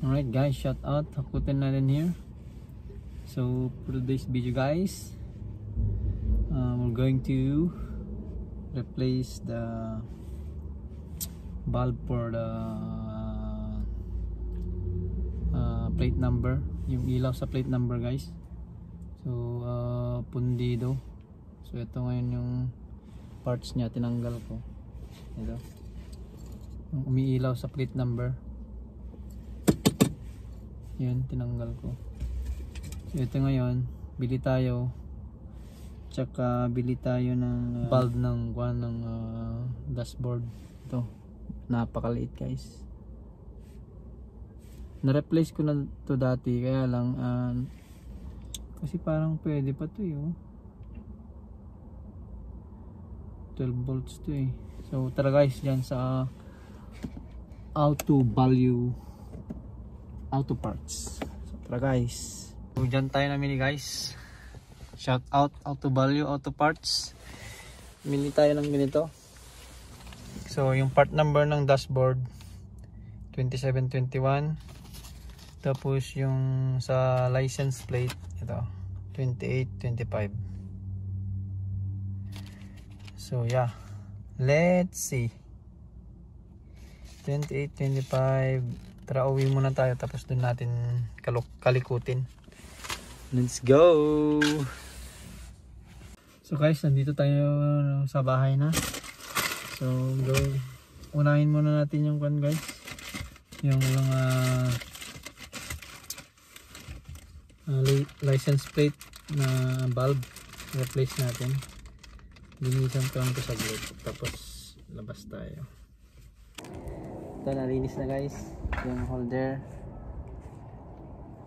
Alright guys, shout out Hakutin natin here. So for today's video guys, we're going to replace the bulb for the plate number, yung ilaw sa plate number guys. So pundido. So ito ngayon yung parts niya, tinanggal ko. Ito yung umiilaw sa plate number, yun tinanggal ko. So ito ngayon, bili tayo, tsaka bili tayo ng bulb ng dashboard. Ito napakaliit guys. Na-replace ko na to dati, kaya lang kasi parang pwede pa to yun. 12 volts to eh. So tara guys, dyan sa Auto Parts. So tara guys, so dyan tayo namili guys. Shout out Auto Parts. Mili tayo ng ganito. So yung part number ng dashboard 2721, tapos yung sa license plate ito 2825. So yeah, let's see. 2825. Tara, uwi muna tayo, tapos dun natin kalikutin. Let's go. So guys, nandito tayo sa bahay na. So go, unahin muna natin yung kan guys, yung mga license plate na bulb, replace natin. Linisan ko lang ito sa grid, tapos labas tayo. Ito, nalinis na guys yung holder.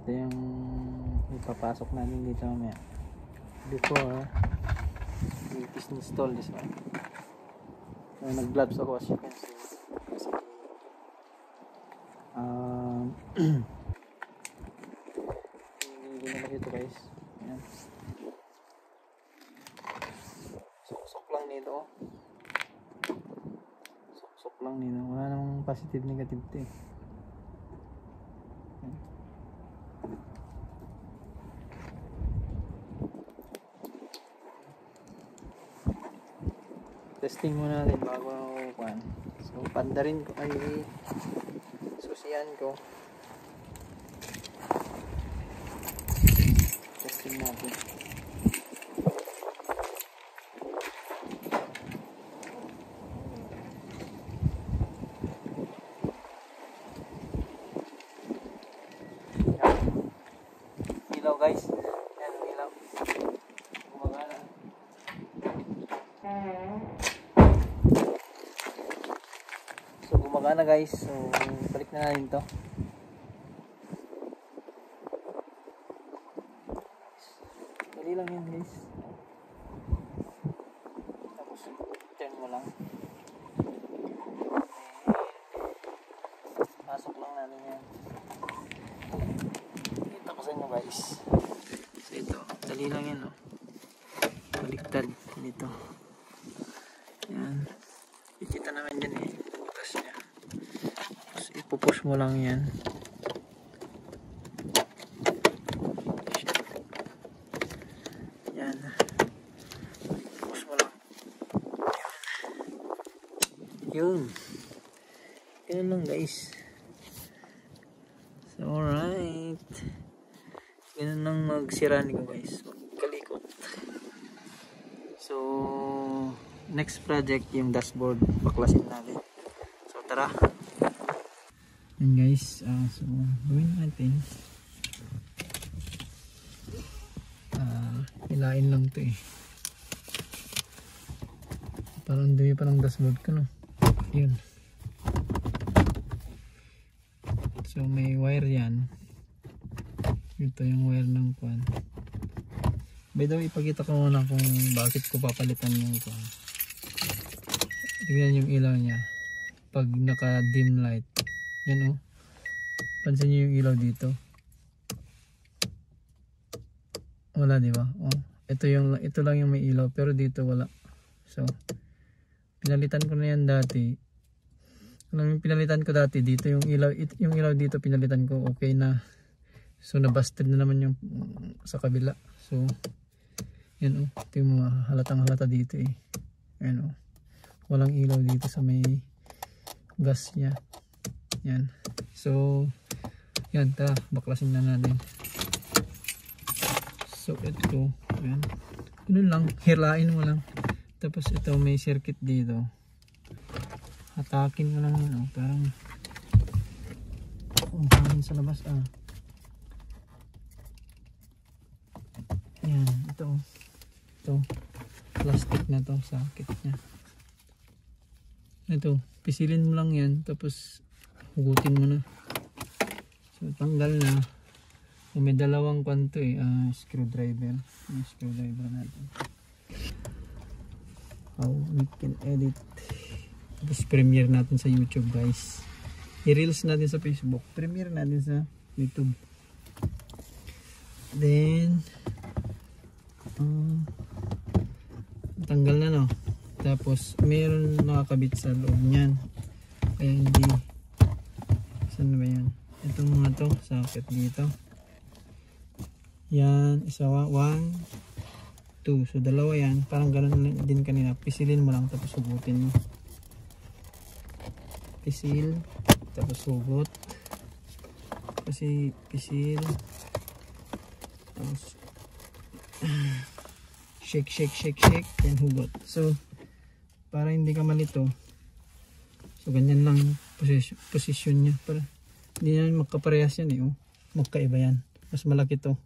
Ito yung ipapasok natin dito mamaya. Before it is installed this one. Nag-gloves ako as you can see. Hindi na dito guys. Ayan. Sok lang nito. Sok lang nito. Wala namang positive negative to eh. Testing muna natin bago ako kuhan. So pandarin ko ay susian ko. Testing natin. Ilaw guys. Yan ang ilaw. Gumagana. So gumagana guys. So balik na natin to. Dali lang yan guys. Tapos turn mo lang. Pasok lang natin yan. Kita ko sa inyo guys. So ito, dali lang yan oh. Baliktad dito. Yan. Ikita naman dyan eh. Butas niya. Tapos ipupush mo lang yan. Yan. Ipupush mo lang. Yun. Ganun lang guys. So alright. Ganun lang magsirani ko guys. Kalikot. So next project yung dashboard, baklasin natin. So tara. Yan guys, so gawin natin. Hilain lang to eh. Parang dumi pa ng dashboard ko no. Yun. So may wire yan. Ito yung wire ng kwan. By the way, ipakita ko muna kung bakit ko papalitan yung kwan. Tignan yung ilaw niya pag naka dim light. Yan oh. Pansin niyo yung ilaw dito. Wala di ba? Oh, ito lang yung may ilaw pero dito wala. So pinalitan ko na yan dati. Alam mo, pinalitan ko dati dito yung ilaw dito pinalitan ko, okay na. So nabusted na naman yung sa kabila. So yan oh, ito yung mga halatang halata dito eh. Yan oh. Walang ilaw dito sa may gas niya. Yan. So yan, tara, baklasin na natin. So ito, yan. Ganun lang, hirain mo lang. Tapos ito may circuit dito. Hatakin mo lang yun oh. Parang umpahin sa labas ah. Yan, ito. Ito. Plastic na to, sakit niya. Ito, pisilin mo lang yan. Tapos, hugutin mo na. So, tanggal na. So, may dalawang kwanto eh. Screwdriver. Yung screwdriver natin. How we can edit. Tapos, premiere natin sa YouTube guys. I-reels natin sa Facebook. Premiere natin sa YouTube. Then, tanggal na no. Tapos meron nakakabit sa loob niyan. Kaya hindi. Saan ba yan? Itong mga to, socket dito. Yan, isa 1, 2. So dalawa yan. Parang ganoon din kanina. Pisilin mo lang tapos hugutin mo. Pisil, tapos hugot. Kasi pisil. Tapos shake, then hugot. So para hindi ka malito, so ganyan lang position nya, para hindi na magkaparehas yan eh oh. Magkaiba yan, mas malaki to,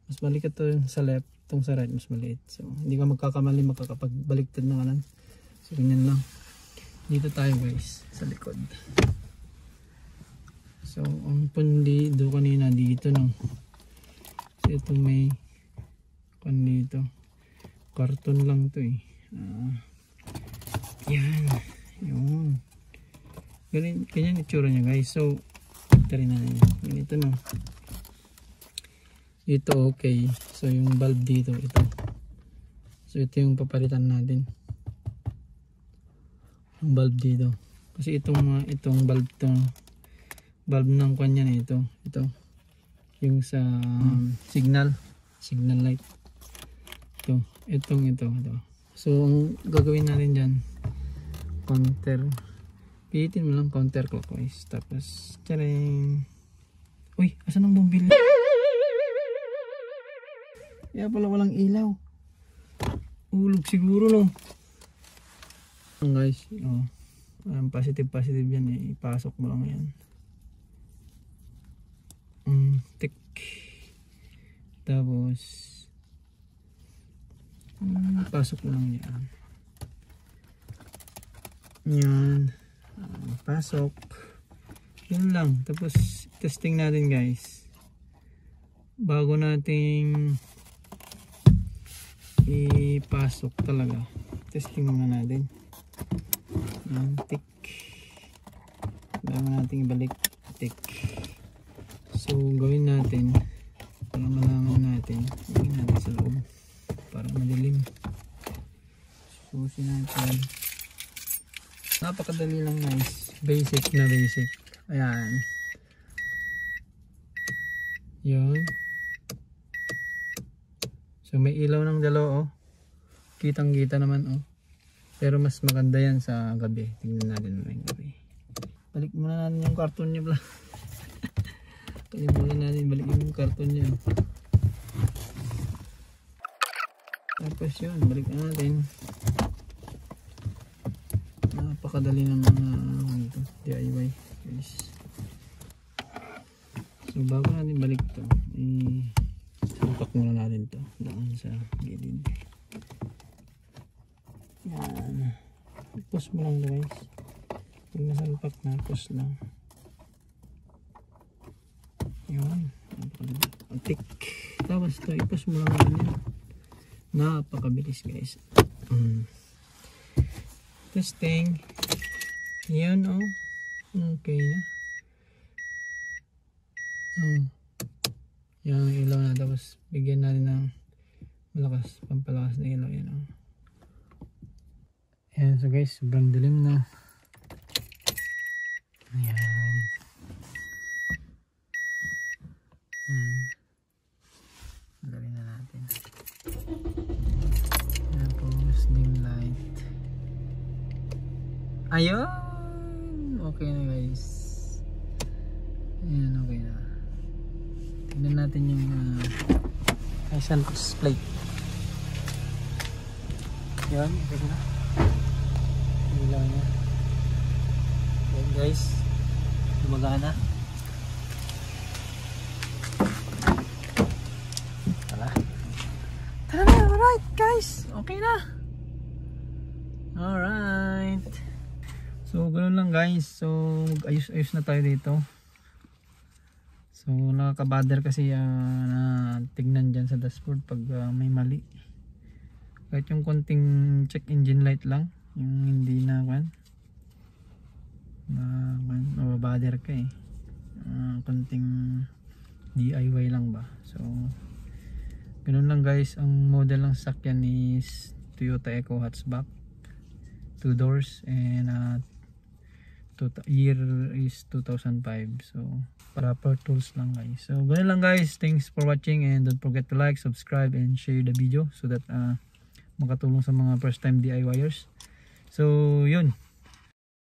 mas malaki to sa left, tong sa right mas maliit. So hindi ka magkakamali, makakapagbaliktad ng kanan. So ganyan lang. Dito tayo guys sa likod. So ang pundi do kanina dito no. So ito may dito, karton lang to eh. Yan, yun. Ganyan itsura nya guys. So ito rin na yun. Ganito no. Ito okay. So yung bulb dito, ito. So ito yung papalitan natin. Yung bulb dito. Kasi itong bulb to, bulb ng kanya na ito. Yung sa signal light. Ito. So ang gagawin natin dyan, counter, pilitin mo lang counter clockwise. Tapos tsaring, uy, asan ang bumbil? Kaya pala walang ilaw, ulog siguro no. Guys, positive yan eh. Ipasok mo lang yan. Tick. Tapos pasok mo lang yan. Yan. Pasok. Yun lang. Tapos testing natin guys. Bago nating ipasok talaga, testing muna natin. Yan. Tick. Bago natin ibalik. Tick. So gawin natin para malaman natin. Gawin natin sa loob para madilim. Susi natin. Napakadali lang guys. Basic na basic. Ayan. Yun. So may ilaw ng dalawa oh. Kitang kita naman oh. Pero mas maganda yan sa gabi. Tingnan natin na yung gabi. Balik muna natin yung karton niya pala. Kalimutan natin balik yung karton niya. Tapos yun, balik na natin. Napakadali ng mga DIY guys. So bago natin balik to, salpak muna natin to doon sa gilid. Yan, push mo lang guys. Pag nasalpak na, push lang. Yun, tick. Tapos to, i-push mo lang natin yan. Napakabilis guys. Testing. Yan oh. Okay na. Yan ang ilaw na. Tapos bigyan natin ng malakas, pampalakas na ilaw. Yan oh. Yan, so guys, sobrang dilim na. Ayun. Okay na guys. Ayan, okay na. Tignan natin yung Santos plate. Yan, okay na. Ilaw niya. Yan guys. Gumagana. Tara na, alright guys. Okay na. Alright. So, ganoon lang guys. So, ayos-ayos na tayo dito. So, nakaka-bother kasi na tignan dyan sa dashboard pag may mali. Kahit yung konting check engine light lang. Yung hindi na mababother ka eh. Konting DIY lang ba. So, ganun lang guys. Ang model ng sakyan is Toyota Eco Hatchback, 2 doors, and year is 2005. So proper tools lang guys. So ganun lang guys. Thanks for watching, and don't forget to like, subscribe, and share the video so that makatulong sa mga first time DIYers. So yun.